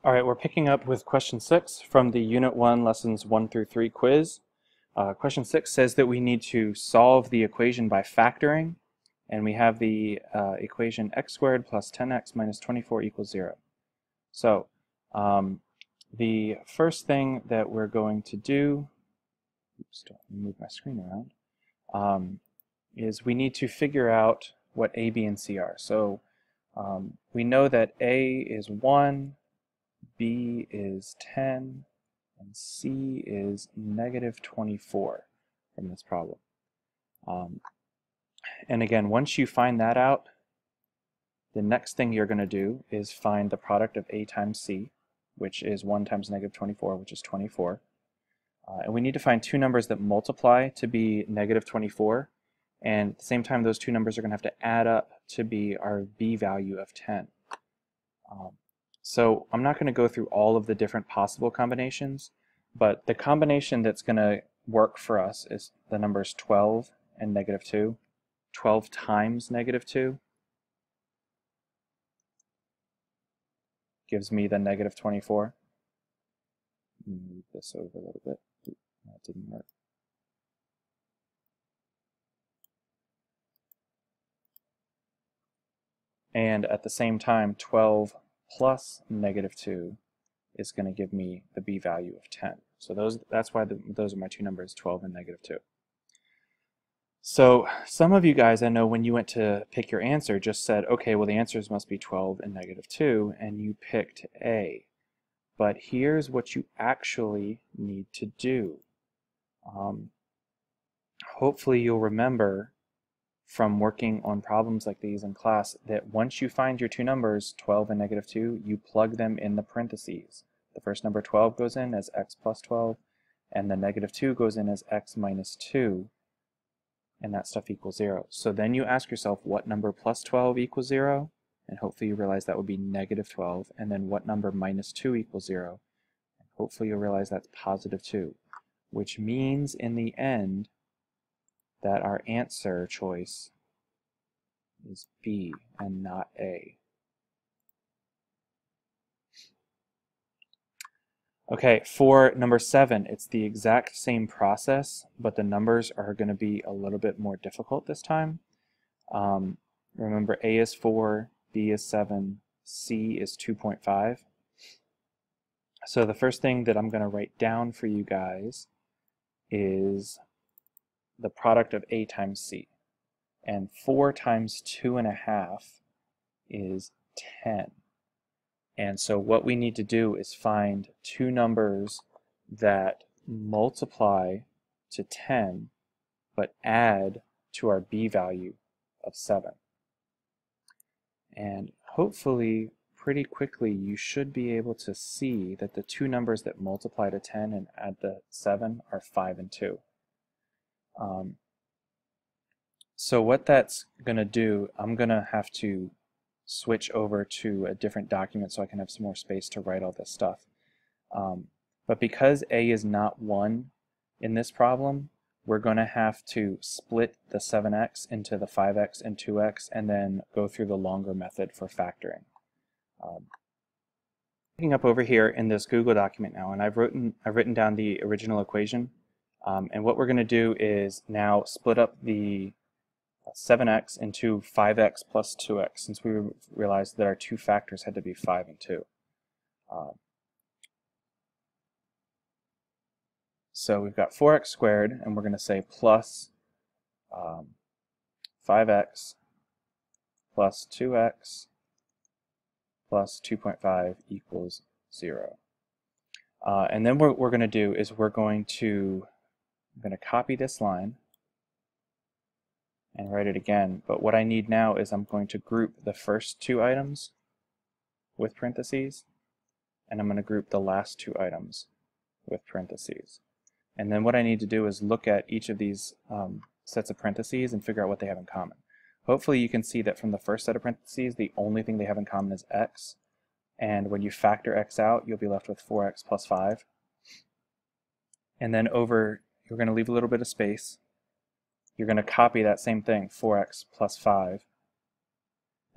All right, we're picking up with question 6 from the Unit 1 Lessons 1 through 3 quiz. Question 6 says that we need to solve the equation by factoring, and we have the equation x squared plus 10x minus 24 equals 0. So the first thing that we're going to do, oops, don't move my screen around, is we need to figure out what a, b, and c are. So we know that a is 1, b is 10, and c is negative 24 from this problem. And again, once you find that out, the next thing you're going to do is find the product of a times c, which is 1 times negative 24, which is 24. And we need to find two numbers that multiply to be negative 24, and at the same time those two numbers are going to have to add up to be our b value of 10. So I'm not going to go through all of the different possible combinations, but the combination that's going to work for us is the numbers 12 and negative 2. 12 times negative 2 gives me the negative 24. Move this over a little bit. That didn't work. And at the same time, 12 plus negative 2 is going to give me the b value of 10. So that's why those are my two numbers, 12 and negative 2. So some of you guys, I know when you went to pick your answer, just said, okay, well the answers must be 12 and negative 2, and you picked A. But here's what you actually need to do. Hopefully you'll remember from working on problems like these in class that once you find your two numbers, 12 and negative 2, you plug them in the parentheses. The first number 12 goes in as x plus 12, and the negative 2 goes in as x minus 2, and that stuff equals 0. So then you ask yourself what number plus 12 equals 0, and hopefully you realize that would be negative 12, and then what number minus 2 equals 0, and hopefully you'll realize that's positive 2, which means in the end that our answer choice is B and not A. Okay, for number 7, it's the exact same process, but the numbers are going to be a little bit more difficult this time. Remember, A is 4, B is 7, C is 2.5. So the first thing that I'm going to write down for you guys is the product of A times C. And 4 times 2.5 is 10. And so what we need to do is find two numbers that multiply to 10 but add to our b value of 7. And hopefully pretty quickly you should be able to see that the two numbers that multiply to 10 and add the 7 are 5 and 2. So what that's going to do, I'm going to have to switch over to a different document so I can have some more space to write all this stuff. But because A is not 1 in this problem, we're going to have to split the 7x into the 5x and 2x and then go through the longer method for factoring. Picking up over here in this Google document now, and I've written down the original equation, and what we're going to do is now split up the 7x into 5x plus 2x, since we realized that our two factors had to be 5 and 2. So we've got 4x squared, and we're going to say plus 5x plus 2x plus 2.5 equals 0. And then what we're going to do is I'm going to copy this line and write it again, but what I need now is I'm going to group the first two items with parentheses, and I'm going to group the last two items with parentheses. And then what I need to do is look at each of these sets of parentheses and figure out what they have in common. Hopefully you can see that from the first set of parentheses, the only thing they have in common is x, and when you factor x out, you'll be left with 4x plus 5. And then you're going to leave a little bit of space. You're going to copy that same thing, 4x plus 5,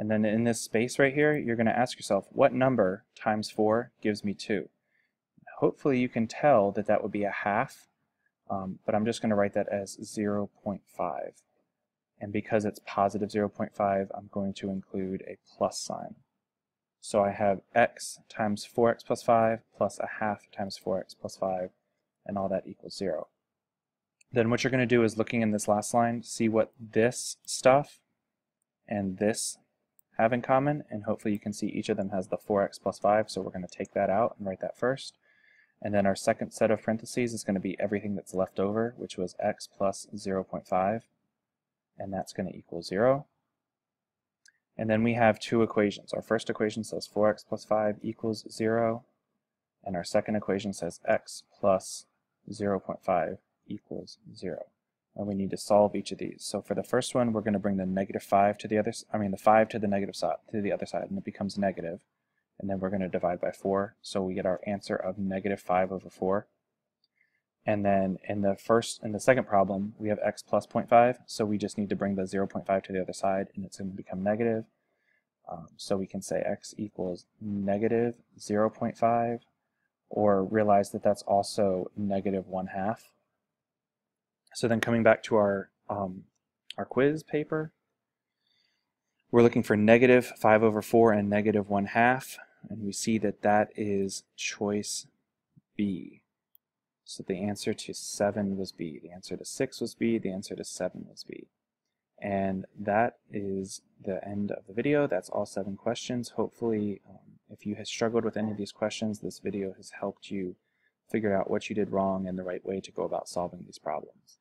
And then in this space right here, you're going to ask yourself, what number times 4 gives me 2? Hopefully you can tell that that would be a half, but I'm just going to write that as 0.5. And because it's positive 0.5, I'm going to include a plus sign. So I have x times 4x plus 5 plus a half times 4x plus 5, and all that equals 0. Then what you're going to do is, looking in this last line, see what this stuff and this have in common, and hopefully you can see each of them has the 4x plus 5, so we're going to take that out and write that first. And then our second set of parentheses is going to be everything that's left over, which was x plus 0.5, and that's going to equal 0. And then we have two equations. Our first equation says 4x plus 5 equals 0, and our second equation says x plus 0.5 equals 0. And we need to solve each of these. So for the first one, we're going to bring the negative 5 to the other, the 5 to the negative side, to the other side, and it becomes negative. And then we're going to divide by 4, so we get our answer of negative 5 over 4. And then in the second problem, we have x plus 0.5, so we just need to bring the 0.5 to the other side, and it's going to become negative. So we can say x equals negative 0.5, or realize that that's also negative 1/2. So then coming back to our quiz paper, we're looking for negative 5 over 4 and negative 1/2, and we see that that is choice B. So the answer to 7 was B, the answer to 6 was B, the answer to 7 was B. And that is the end of the video. That's all 7 questions. Hopefully, if you have struggled with any of these questions, this video has helped you figure out what you did wrong and the right way to go about solving these problems.